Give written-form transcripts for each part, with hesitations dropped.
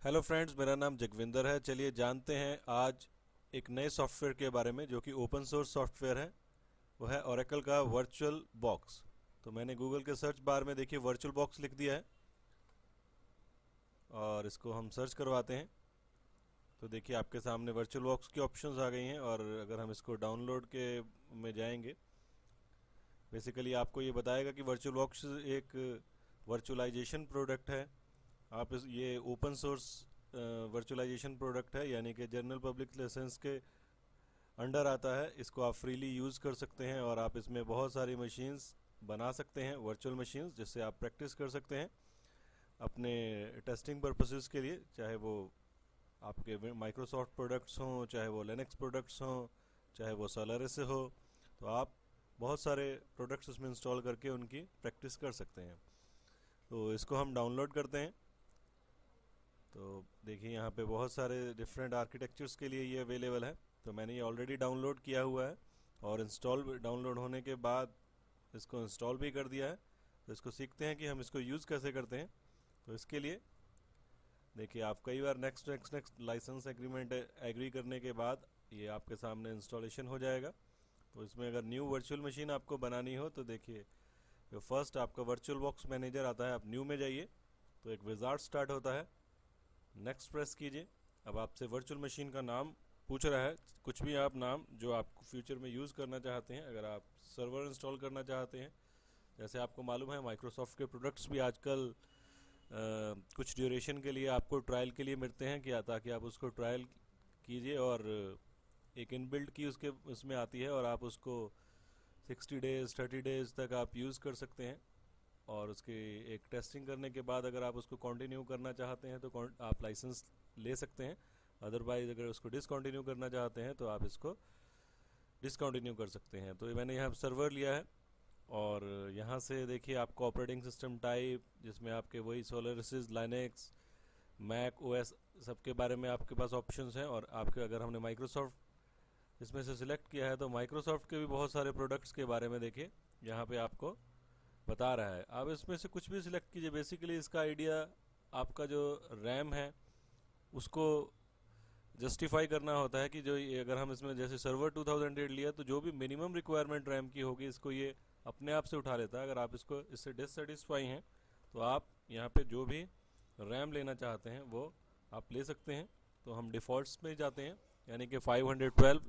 Hello friends, मेरा नाम जगविंदर है। चलिए जानते हैं आज एक नए सॉफ्टवेयर के बारे में जो कि ओपन सोर्स सॉफ्टवेयर है। वो है ओरेकल का वर्चुअल बॉक्स। तो मैंने गूगल के सर्च बार में देखिए वर्चुअल बॉक्स लिख दिया है और इसको हम सर्च करवाते हैं। तो देखिए आपके सामने वर्चुअल बॉक्स की ऑप्शंस आ गई हैं। और अगर हम इसको डाउनलोड के में जाएंगे, बेसिकली आपको ये बताएगा कि वर्चुअल बॉक्स एक वर्चुअलाइजेशन प्रोडक्ट है। आप इस ये ओपन सोर्स वर्चुअलाइजेशन प्रोडक्ट है, यानी कि जनरल पब्लिक लाइसेंस के अंडर आता है। इसको आप फ्रीली यूज़ कर सकते हैं और आप इसमें बहुत सारी मशीन्स बना सकते हैं, वर्चुअल मशीन्स, जिससे आप प्रैक्टिस कर सकते हैं अपने टेस्टिंग पर्पसेस के लिए। चाहे वो आपके माइक्रोसॉफ्ट प्रोडक्ट्स हों, चाहे वो लिनक्स प्रोडक्ट्स हों, चाहे वो सोलारिस से हो, तो आप बहुत सारे प्रोडक्ट्स उसमें इंस्टॉल करके उनकी प्रैक्टिस कर सकते हैं। तो इसको हम डाउनलोड करते हैं। तो देखिए यहाँ पे बहुत सारे डिफरेंट आर्किटेक्चर्स के लिए ये अवेलेबल है। तो मैंने ये ऑलरेडी डाउनलोड किया हुआ है और डाउनलोड होने के बाद इसको इंस्टॉल भी कर दिया है। तो इसको सीखते हैं कि हम इसको यूज़ कैसे करते हैं। तो इसके लिए देखिए आप कई बार next next next license agreement agree करने के बाद ये आपके सामने इंस्टॉलेशन हो जाएगा। तो इसमें अगर न्यू वर्चुअल मशीन आपको बनानी हो तो देखिए जो फर्स्ट आपका वर्चुअल बॉक्स मैनेजर आता है, आप न्यू में जाइए तो एक विजार्ड स्टार्ट होता है। नेक्स्ट प्रेस कीजिए। अब आपसे वर्चुअल मशीन का नाम पूछ रहा है, कुछ भी आप नाम जो आप फ्यूचर में यूज़ करना चाहते हैं। अगर आप सर्वर इंस्टॉल करना चाहते हैं, जैसे आपको मालूम है माइक्रोसॉफ्ट के प्रोडक्ट्स भी आजकल कुछ ड्यूरेशन के लिए आपको ट्रायल के लिए मिलते हैं, कि ताकि आप उसको ट्रायल कीजिए। और एक इनबिल्ट की उसके उसमें आती है और आप उसको 60 डेज़ 30 डेज़ तक आप यूज़ कर सकते हैं। और उसकी एक टेस्टिंग करने के बाद अगर आप उसको कंटिन्यू करना चाहते हैं तो आप लाइसेंस ले सकते हैं। अदरवाइज़ अगर उसको डिसकंटिन्यू करना चाहते हैं तो आप इसको डिसकंटिन्यू कर सकते हैं। तो मैंने यहाँ सर्वर लिया है और यहाँ से देखिए आपको ऑपरेटिंग सिस्टम टाइप, जिसमें आपके वही सोलारिस, लाइनेक्स, मैक ओएस सबके बारे में आपके पास ऑप्शंस हैं। और आपके अगर हमने माइक्रोसॉफ्ट इसमें से सिलेक्ट किया है तो माइक्रोसॉफ्ट के भी बहुत सारे प्रोडक्ट्स के बारे में देखिए यहाँ पे आपको बता रहा है। आप इसमें से कुछ भी सिलेक्ट कीजिए। बेसिकली इसका आइडिया आपका जो रैम है उसको जस्टिफाई करना होता है कि जो अगर हम इसमें जैसे सर्वर 2008 लिया तो जो भी मिनिमम रिक्वायरमेंट रैम की होगी इसको ये अपने आप से उठा लेता है। अगर आप इसको इससे डिससेटिस्फाई हैं तो आप यहाँ पे जो भी रैम लेना चाहते हैं वो आप ले सकते हैं। तो हम डिफ़ॉल्ट्स में जाते हैं, यानी कि 512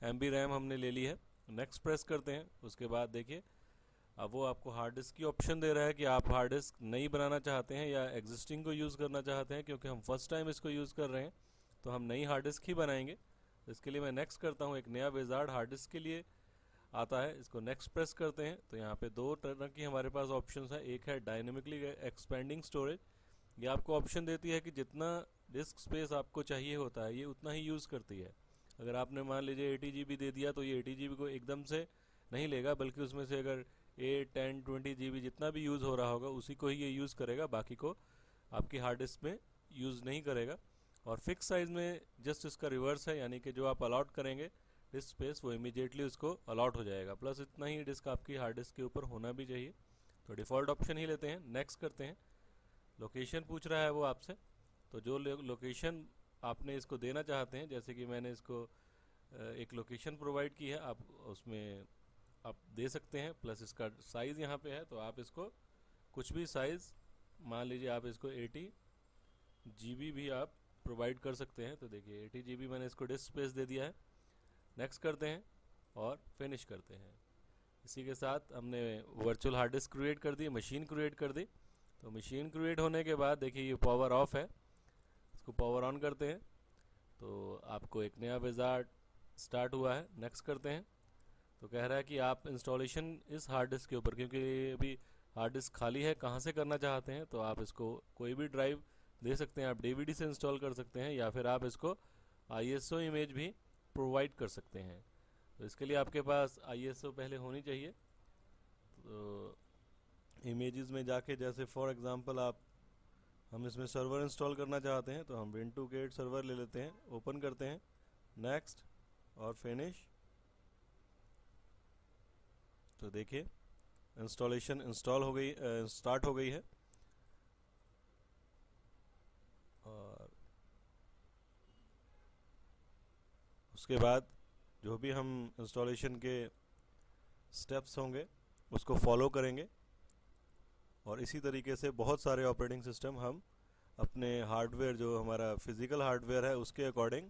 MB रैम हमने ले ली है। नेक्स्ट प्रेस करते हैं। उसके बाद देखिए अब वो आपको हार्ड डिस्क की ऑप्शन दे रहा है कि आप हार्ड डिस्क नई बनाना चाहते हैं या एग्जिस्टिंग को यूज़ करना चाहते हैं। क्योंकि हम फर्स्ट टाइम इसको यूज़ कर रहे हैं तो हम नई हार्ड डिस्क ही बनाएंगे। तो इसके लिए मैं नेक्स्ट करता हूँ। एक नया विजार्ड हार्ड डिस्क के लिए आता है, इसको नेक्स्ट प्रेस करते हैं। तो यहाँ पे दो तरह की हमारे पास ऑप्शन है। एक है डायनेमिकली एक्सपेंडिंग स्टोरेज। ये आपको ऑप्शन देती है कि जितना डिस्क स्पेस आपको चाहिए होता है ये उतना ही यूज़ करती है। अगर आपने मान लीजिए 80 GB दे दिया तो ये 80 GB को एकदम से नहीं लेगा, बल्कि उसमें से अगर 8 10 20 GB जितना भी यूज़ हो रहा होगा उसी को ही ये यूज़ करेगा, बाकी को आपकी हार्ड डिस्क में यूज़ नहीं करेगा। और फिक्स साइज़ में जस्ट इसका रिवर्स है, यानी कि जो आप अलॉट करेंगे डिस्क स्पेस वो इमीडिएटली उसको अलॉट हो जाएगा। प्लस इतना ही डिस्क आपकी हार्ड डिस्क के ऊपर होना भी चाहिए। तो डिफ़ॉल्ट ऑप्शन ही लेते हैं। नेक्स्ट करते हैं। लोकेशन पूछ रहा है वो आपसे, तो जो लोकेशन आपने इसको देना चाहते हैं, जैसे कि मैंने इसको एक लोकेशन प्रोवाइड की है, आप उसमें आप दे सकते हैं। प्लस इसका साइज़ यहाँ पे है तो आप इसको कुछ भी साइज़, मान लीजिए आप इसको 80 GB भी आप प्रोवाइड कर सकते हैं। तो देखिए 80 GB मैंने इसको डिस्क स्पेस दे दिया है। नेक्स्ट करते हैं और फिनिश करते हैं। इसी के साथ हमने वर्चुअल हार्ड डिस्क क्रिएट कर दी, मशीन क्रिएट कर दी। तो मशीन क्रिएट होने के बाद देखिए ये पावर ऑफ है, इसको पावर ऑन करते हैं तो आपको एक नया विजार्ड स्टार्ट हुआ है। नेक्स्ट करते हैं। तो कह रहा है कि आप इंस्टॉलेशन इस हार्ड डिस्क के ऊपर, क्योंकि अभी हार्ड डिस्क खाली है, कहाँ से करना चाहते हैं। तो आप इसको कोई भी ड्राइव दे सकते हैं, आप डीवीडी से इंस्टॉल कर सकते हैं या फिर आप इसको आईएसओ इमेज भी प्रोवाइड कर सकते हैं। तो इसके लिए आपके पास आईएसओ पहले होनी चाहिए। तो इमेजेस में जाके, जैसे फॉर एग्जांपल हम इसमें सर्वर इंस्टॉल करना चाहते हैं तो हम Win2Gate सर्वर ले लेते हैं, ओपन करते हैं, नेक्स्ट और फिनिश। तो देखिए इंस्टॉलेशन स्टार्ट हो गई है। और उसके बाद जो भी हम इंस्टॉलेशन के स्टेप्स होंगे उसको फॉलो करेंगे, और इसी तरीके से बहुत सारे ऑपरेटिंग सिस्टम हम अपने हार्डवेयर, जो हमारा फिज़िकल हार्डवेयर है, उसके अकॉर्डिंग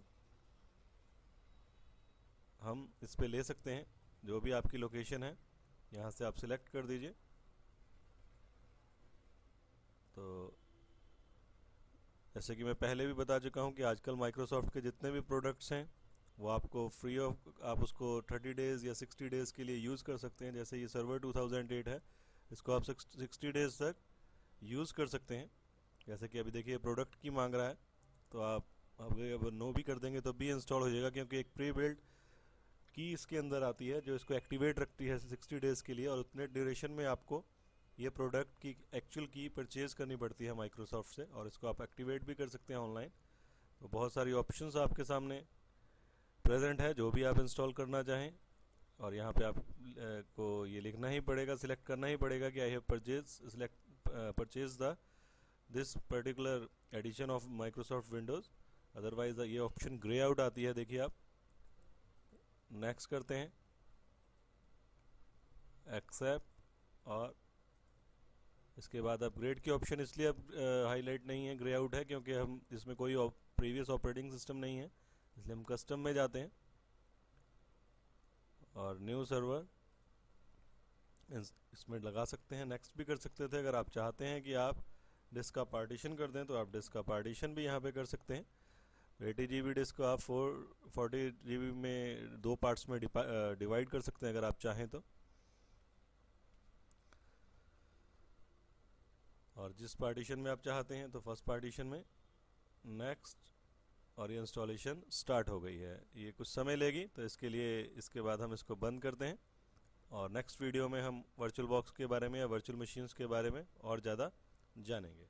हम इस पे ले सकते हैं। जो भी आपकी लोकेशन है यहाँ से आप सिलेक्ट कर दीजिए। तो जैसे कि मैं पहले भी बता चुका हूँ कि आजकल माइक्रोसॉफ्ट के जितने भी प्रोडक्ट्स हैं वो आपको फ्री ऑफ, आप उसको 30 डेज़ या 60 डेज़ के लिए यूज़ कर सकते हैं। जैसे ये सर्वर 2008 है, इसको आप 60 डेज़ तक यूज़ कर सकते हैं। जैसे कि अभी देखिए प्रोडक्ट की मांग रहा है, तो आप अब नो भी कर देंगे तो भी इंस्टॉल हो जाएगा, क्योंकि एक प्री बिल्ड की इसके अंदर आती है जो इसको एक्टिवेट रखती है 60 डेज़ के लिए, और उतने ड्यूरेशन में आपको ये प्रोडक्ट की एक्चुअल की परचेज़ करनी पड़ती है माइक्रोसॉफ्ट से, और इसको आप एक्टिवेट भी कर सकते हैं ऑनलाइन। तो बहुत सारी ऑप्शंस आपके सामने प्रेजेंट है जो भी आप इंस्टॉल करना चाहें, और यहाँ पे आप को ये लिखना ही पड़ेगा, सिलेक्ट करना ही पड़ेगा कि I have purchase the this particular edition of Microsoft Windows. Otherwise ये ऑप्शन ग्रे आउट आती है, देखिए आप। नेक्स्ट करते हैं, एक्सेप्ट, और इसके बाद अपग्रेड की ऑप्शन इसलिए अब हाईलाइट नहीं है, ग्रे आउट है, क्योंकि हम इसमें कोई प्रीवियस ऑपरेटिंग सिस्टम नहीं है, इसलिए हम कस्टम में जाते हैं और न्यू सर्वर इसमें लगा सकते हैं। नेक्स्ट भी कर सकते थे। अगर आप चाहते हैं कि आप डिस्क का पार्टीशन कर दें तो आप डिस्क का पार्टीशन भी यहाँ पे कर सकते हैं। 80 GB डिस्क को आप 40 GB में 2 पार्ट्स में डिवाइड कर सकते हैं अगर आप चाहें तो, और जिस पार्टीशन में आप चाहते हैं तो फर्स्ट पार्टीशन में। नेक्स्ट, और ये इंस्टॉलेशन स्टार्ट हो गई है। ये कुछ समय लेगी, तो इसके लिए इसके बाद हम इसको बंद करते हैं, और नेक्स्ट वीडियो में हम वर्चुअल बॉक्स के बारे में या वर्चुअल मशीन्स के बारे में और ज़्यादा जानेंगे।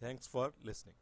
Thanks for listening.